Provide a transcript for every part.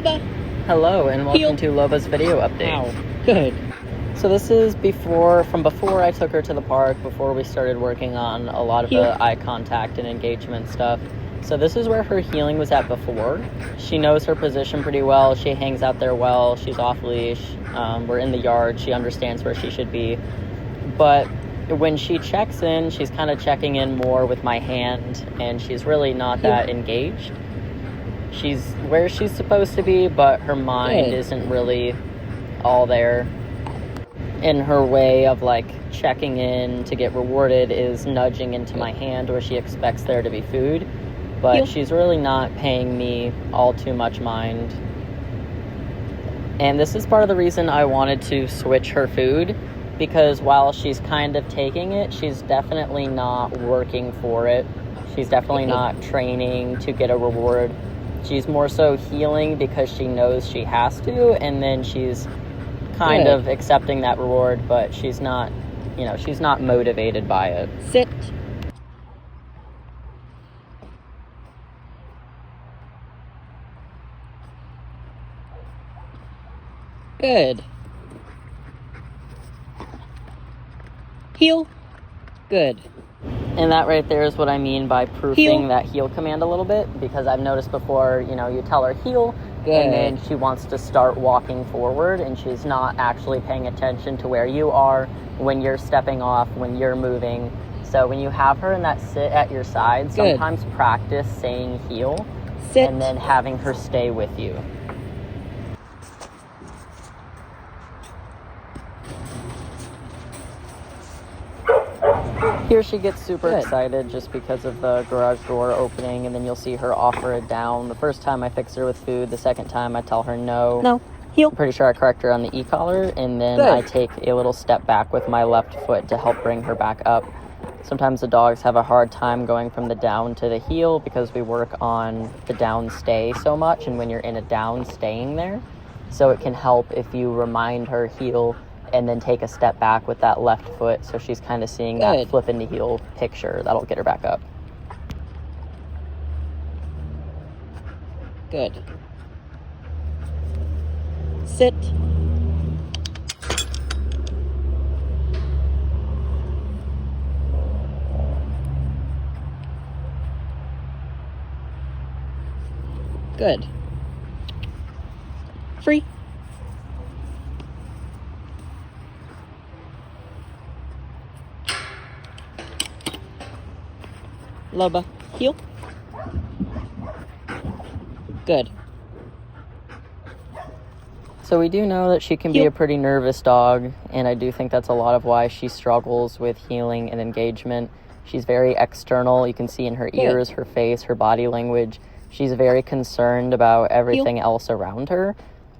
Loba. Hello and welcome Heel. to Lobas video update. Ow. Good. So this is before I took her to the park, before we started working on a lot of Heel. the eye contact and engagement stuff. So this is where her healing was at before. She knows her position pretty well. She hangs out there well. She's off leash. We're in the yard. She understands where she should be. But when she checks in, she's kind of checking in more with my hand, and she's really not that engaged. She's where she's supposed to be, but her mind isn't really all there. And her way of like checking in to get rewarded is nudging into my hand where she expects there to be food. But she's really not paying me all too much mind. And this is part of the reason I wanted to switch her food, because while she's kind of taking it, she's definitely not working for it. She's definitely not training to get a reward. She's more so healing because she knows she has to, and then she's kind of accepting that reward, but she's not, she's not motivated by it. Sit. Good. Heel. Good. And that right there is what I mean by proofing that heel command a little bit, because I've noticed before, you tell her heel, and then she wants to start walking forward, and she's not actually paying attention to where you are, when you're stepping off, when you're moving. So when you have her in that sit at your side, sometimes practice saying heel, and then having her stay with you. Here she gets super excited just because of the garage door opening, and then you'll see her offer it down. The first time I fix her with food, the second time I tell her no. No. Heel. I'm pretty sure I correct her on the e-collar, and then I take a little step back with my left foot to help bring her back up. Sometimes the dogs have a hard time going from the down to the heel because we work on the down stay so much, and when you're in a down, staying there. So it can help if you remind her heel and then take a step back with that left foot, so she's kind of seeing that flip into heel picture. That'll get her back up. Good. Sit. Good. Free. Loba. Heel. Good. So we do know that she can be a pretty nervous dog, and I do think that's a lot of why she struggles with healing and engagement. She's very external. You can see in her ears, her face, her body language. She's very concerned about everything else around her.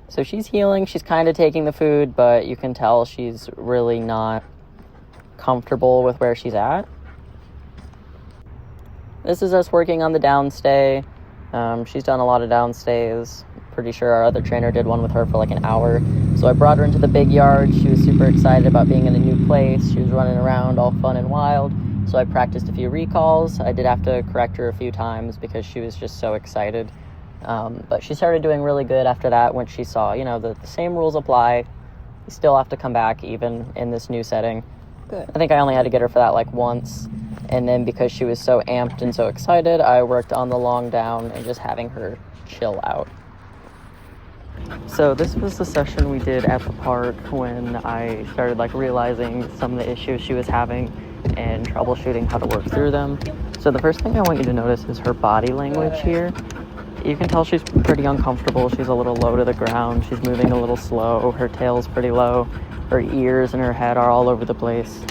So she's healing. She's kind of taking the food, but you can tell she's really not comfortable with where she's at. This is us working on the downstay. She's done a lot of downstays. Pretty sure our other trainer did one with her for like an hour. So I brought her into the big yard. She was super excited about being in a new place. She was running around all fun and wild. So I practiced a few recalls. I did have to correct her a few times because she was just so excited. But she started doing really good after that when she saw, the same rules apply. You still have to come back even in this new setting. Good. I think I only had to get her for that like once. And then because she was so amped and so excited, I worked on the long down and just having her chill out. So this was the session we did at the park when I started realizing some of the issues she was having and troubleshooting how to work through them. So the first thing I want you to notice is her body language here. You can tell she's pretty uncomfortable. She's a little low to the ground. She's moving a little slow. Her tail's pretty low. Her ears and her head are all over the place.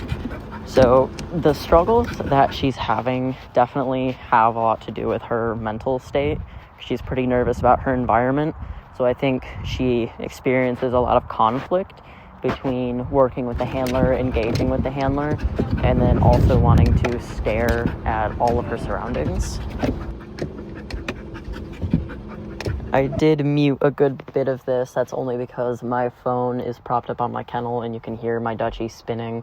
So the struggles that she's having definitely have a lot to do with her mental state. She's pretty nervous about her environment. So I think she experiences a lot of conflict between working with the handler, engaging with the handler, and then also wanting to stare at all of her surroundings. I did mute a good bit of this. That's only because my phone is propped up on my kennel and you can hear my Dutchie spinning.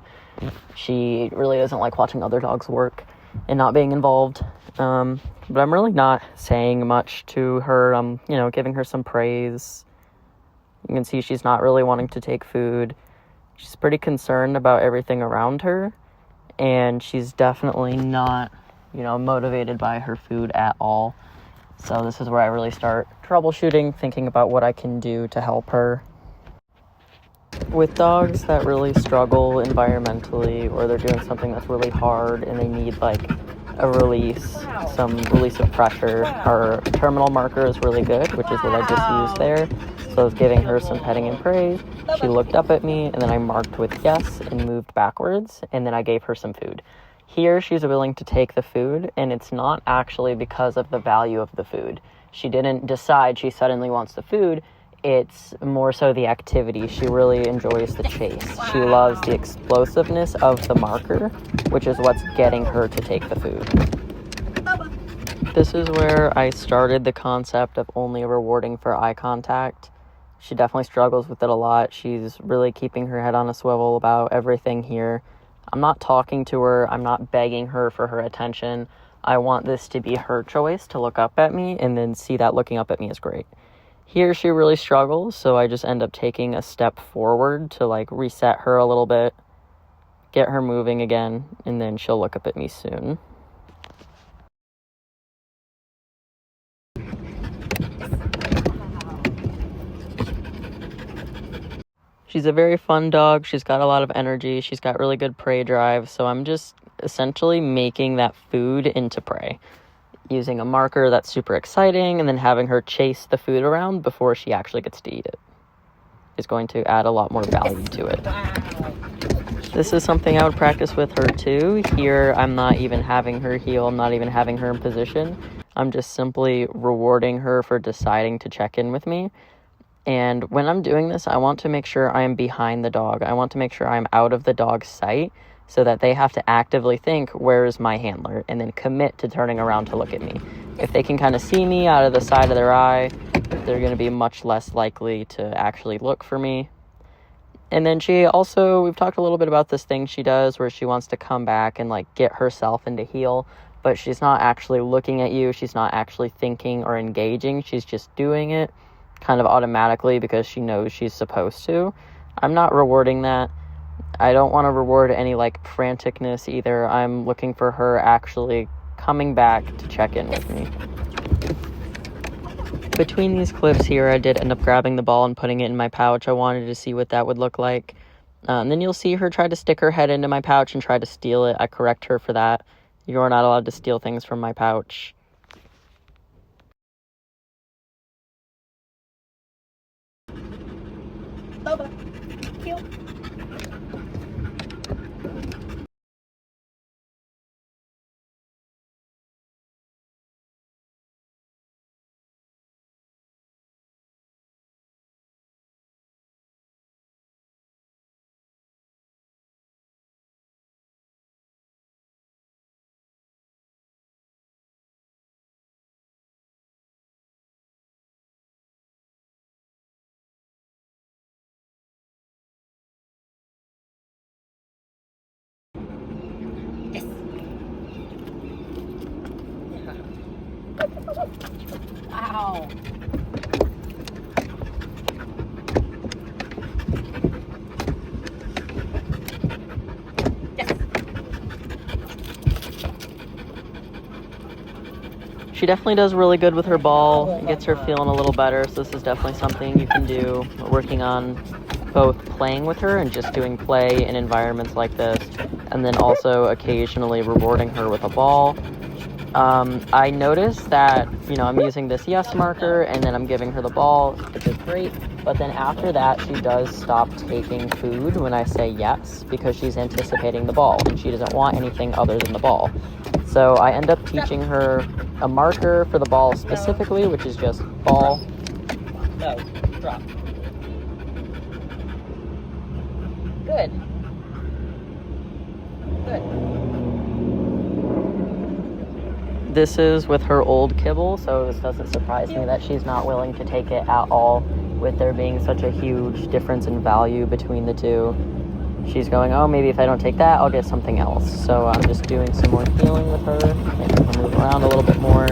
She really doesn't like watching other dogs work. and not being involved. But I'm really not saying much to her. I'm, giving her some praise. You can see she's not really wanting to take food. She's pretty concerned about everything around her, and she's definitely not, motivated by her food at all. So this is where I really start troubleshooting, thinking about what I can do to help her. With dogs that really struggle environmentally, or they're doing something that's really hard and they need like a release, some release of pressure, our terminal marker is really good, which is what I just used there. So I was giving her some petting and praise. She looked up at me, and then I marked with yes and moved backwards, and then I gave her some food. Here, she's willing to take the food, and it's not actually because of the value of the food. She didn't decide she suddenly wants the food. It's more so the activity. She really enjoys the chase. She loves the explosiveness of the marker, which is what's getting her to take the food. This is where I started the concept of only rewarding for eye contact. She definitely struggles with it a lot. She's really keeping her head on a swivel about everything here. I'm not talking to her. I'm not begging her for her attention. I want this to be her choice to look up at me, and then see that looking up at me is great. Here she really struggles, so I just end up taking a step forward to reset her a little bit, get her moving again, and then she'll look up at me soon. She's a very fun dog. She's got a lot of energy. She's got really good prey drive, so I'm just essentially making that food into prey, using a marker that's super exciting, and then having her chase the food around before she actually gets to eat it is going to add a lot more value to it. This is something I would practice with her too. Here, I'm not even having her heel. I'm not even having her in position. I'm just simply rewarding her for deciding to check in with me. And when I'm doing this, I want to make sure I am behind the dog. I want to make sure I'm out of the dog's sight, so that they have to actively think, where is my handler, and then commit to turning around to look at me. If they can kind of see me out of the side of their eye, they're going to be much less likely to actually look for me. And then we've talked a little bit about this thing she does where she wants to come back and get herself into heel, but she's not actually looking at you. She's not actually thinking or engaging. She's just doing it kind of automatically because she knows she's supposed to. I'm not rewarding that. I don't want to reward any franticness either. I'm looking for her actually coming back to check in with me. Between these clips here, I did end up grabbing the ball and putting it in my pouch. I wanted to see what that would look like. And then you'll see her try to stick her head into my pouch and try to steal it. I correct her for that. You are not allowed to steal things from my pouch. Loba, heel. Yes. Wow. Yes. She definitely does really good with her ball. It gets her feeling a little better, so this is definitely something you can do. We're working on both playing with her and just doing play in environments like this, and then also occasionally rewarding her with a ball. I noticed that, I'm using this yes marker, and then I'm giving her the ball, which is great, but then after that, she does stop taking food when I say yes, because she's anticipating the ball, and she doesn't want anything other than the ball. So I end up teaching her a marker for the ball specifically, which is just ball. No, drop. Good. Good. This is with her old kibble, so this doesn't surprise me that she's not willing to take it at all, with there being such a huge difference in value between the two. She's going, oh, maybe if I don't take that, I'll get something else. So I'm just doing some more healing with her, making her move around a little bit more.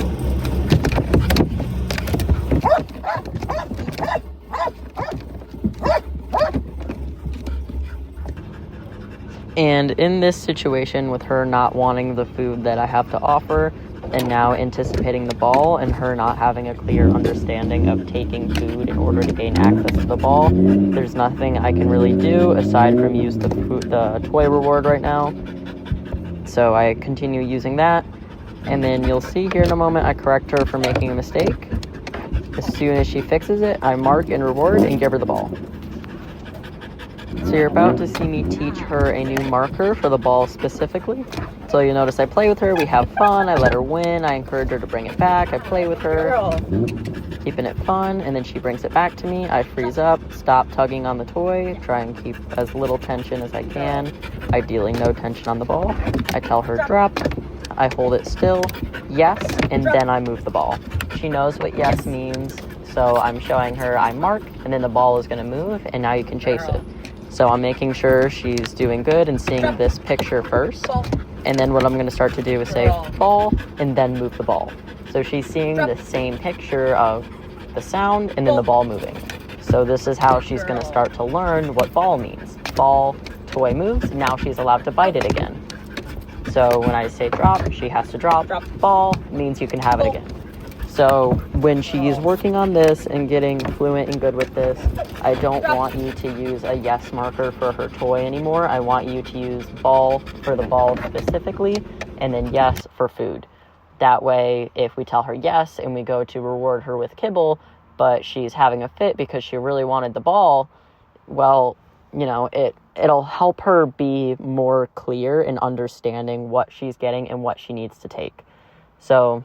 And in this situation, with her not wanting the food that I have to offer, and now anticipating the ball, and her not having a clear understanding of taking food in order to gain access to the ball, there's nothing I can really do aside from use the toy reward right now. So I continue using that, and then you'll see here in a moment I correct her for making a mistake. As soon as she fixes it, I mark and reward and give her the ball. So you're about to see me teach her a new marker for the ball specifically. So you notice I play with her, we have fun, I let her win, I encourage her to bring it back, I play with her, keeping it fun, and then she brings it back to me, I freeze up, stop tugging on the toy, try and keep as little tension as I can, ideally no tension on the ball. I tell her drop, I hold it still, yes, and then I move the ball. She knows what yes means, so I'm showing her I mark, and then the ball is going to move, and now you can chase it. So I'm making sure she's doing good and seeing this picture first. And then what I'm going to start to do is say ball and then move the ball. So she's seeing the same picture of the sound and then the ball moving. So this is how she's going to start to learn what ball means. Ball, toy moves, now she's allowed to bite it again. So when I say drop, she has to drop. Ball means you can have it again. So when she's working on this and getting fluent and good with this, I don't want you to use a yes marker for her toy anymore. I want you to use ball for the ball specifically, and then yes for food. That way, if we tell her yes and we go to reward her with kibble, but she's having a fit because she really wanted the ball, well, you know, it'll help her be more clear in understanding what she's getting and what she needs to take. So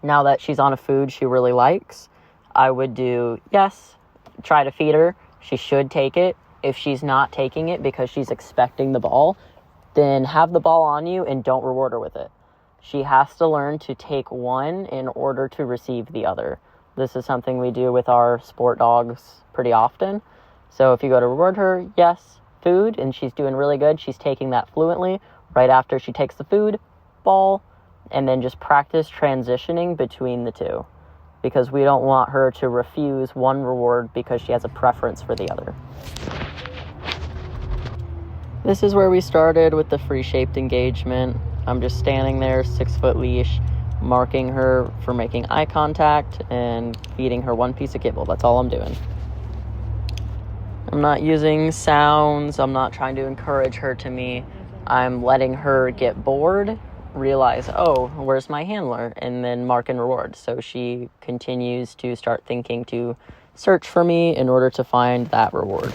now that she's on a food she really likes, I would do yes, try to feed her. She should take it. If she's not taking it because she's expecting the ball, then have the ball on you and don't reward her with it. She has to learn to take one in order to receive the other. This is something we do with our sport dogs pretty often. So if you go to reward her, yes, food, and she's doing really good, she's taking that fluently. Right after she takes the food, ball, and then just practice transitioning between the two, because we don't want her to refuse one reward because she has a preference for the other. This is where we started with the free shaped engagement. I'm just standing there, 6-foot leash, marking her for making eye contact and feeding her one piece of kibble. That's all I'm doing. I'm not using sounds. I'm not trying to encourage her to me. I'm letting her get bored, realize, oh, where's my handler? And then mark and reward. So she continues to start thinking to search for me in order to find that reward.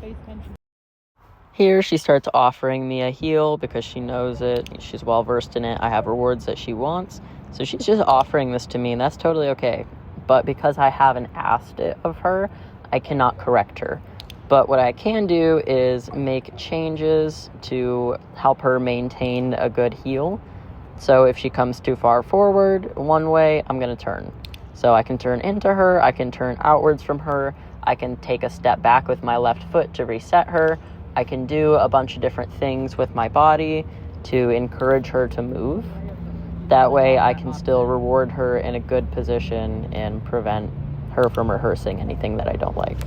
Pays attention. Here, she starts offering me a heal because she knows it. She's well versed in it. I have rewards that she wants. So she's just offering this to me, and that's totally okay. But because I haven't asked it of her, I cannot correct her. But what I can do is make changes to help her maintain a good heal. So if she comes too far forward one way, I'm going to turn. So I can turn into her, I can turn outwards from her, I can take a step back with my left foot to reset her. I can do a bunch of different things with my body to encourage her to move. That way I can still reward her in a good position and prevent her from rehearsing anything that I don't like.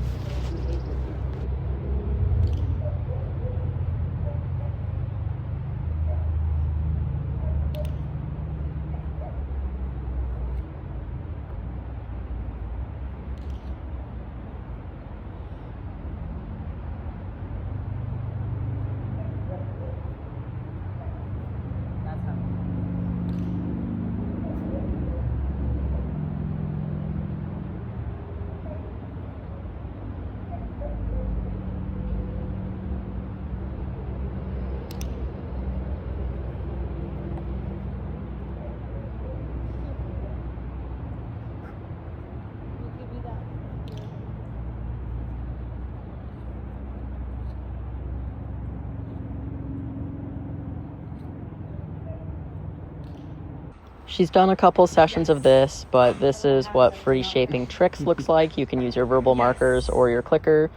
She's done a couple sessions of this, but this is what free shaping tricks looks like. You can use your verbal markers or your clicker.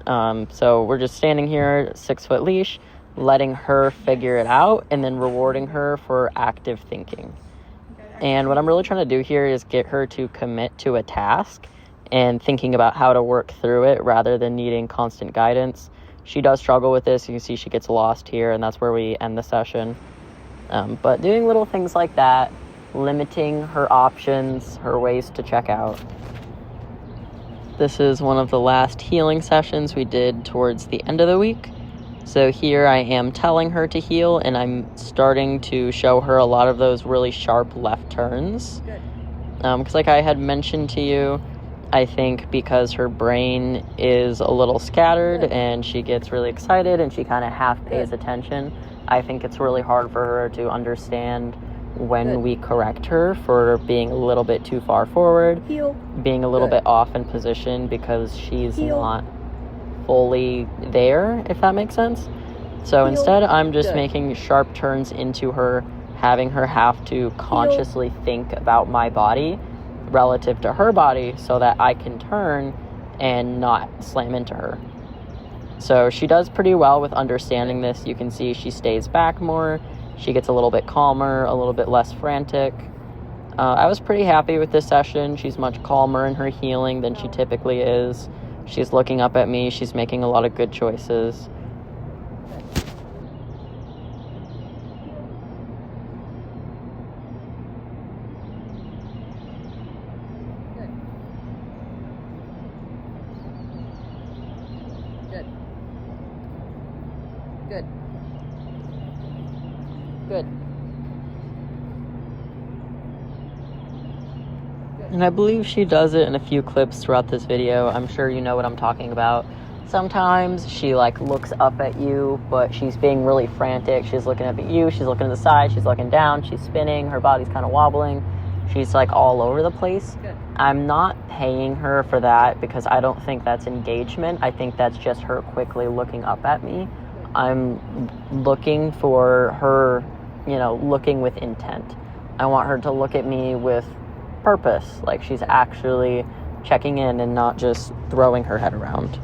So we're just standing here, 6-foot leash, letting her figure it out, and then rewarding her for active thinking. And what I'm really trying to do here is get her to commit to a task and thinking about how to work through it rather than needing constant guidance. She does struggle with this. You can see she gets lost here, and that's where we end the session. But doing little things like that, limiting her options, her ways to check out. This is one of the last healing sessions we did towards the end of the week. So here I am telling her to heal, and I'm starting to show her a lot of those really sharp left turns. Because like I had mentioned to you, I think because her brain is a little scattered and she gets really excited and she kind of half pays attention, I think it's really hard for her to understand when we correct her for being a little bit too far forward, being a little bit off in position because she's not fully there, if that makes sense. So instead, I'm just making sharp turns into her, having her have to consciously think about my body relative to her body so that I can turn and not slam into her. So she does pretty well with understanding this. You can see she stays back more. She gets a little bit calmer, a little bit less frantic. I was pretty happy with this session. She's much calmer in her healing than she typically is. She's looking up at me. She's making a lot of good choices. Good. And I believe she does it in a few clips throughout this video. I'm sure you know what I'm talking about. Sometimes she looks up at you, but she's being really frantic. She's looking up at you, she's looking to the side, she's looking down, she's spinning, her body's kind of wobbling. She's all over the place. Good. I'm not paying her for that because I don't think that's engagement. I think that's just her quickly looking up at me. I'm looking for her, looking with intent. I want her to look at me with purpose, like she's actually checking in and not just throwing her head around.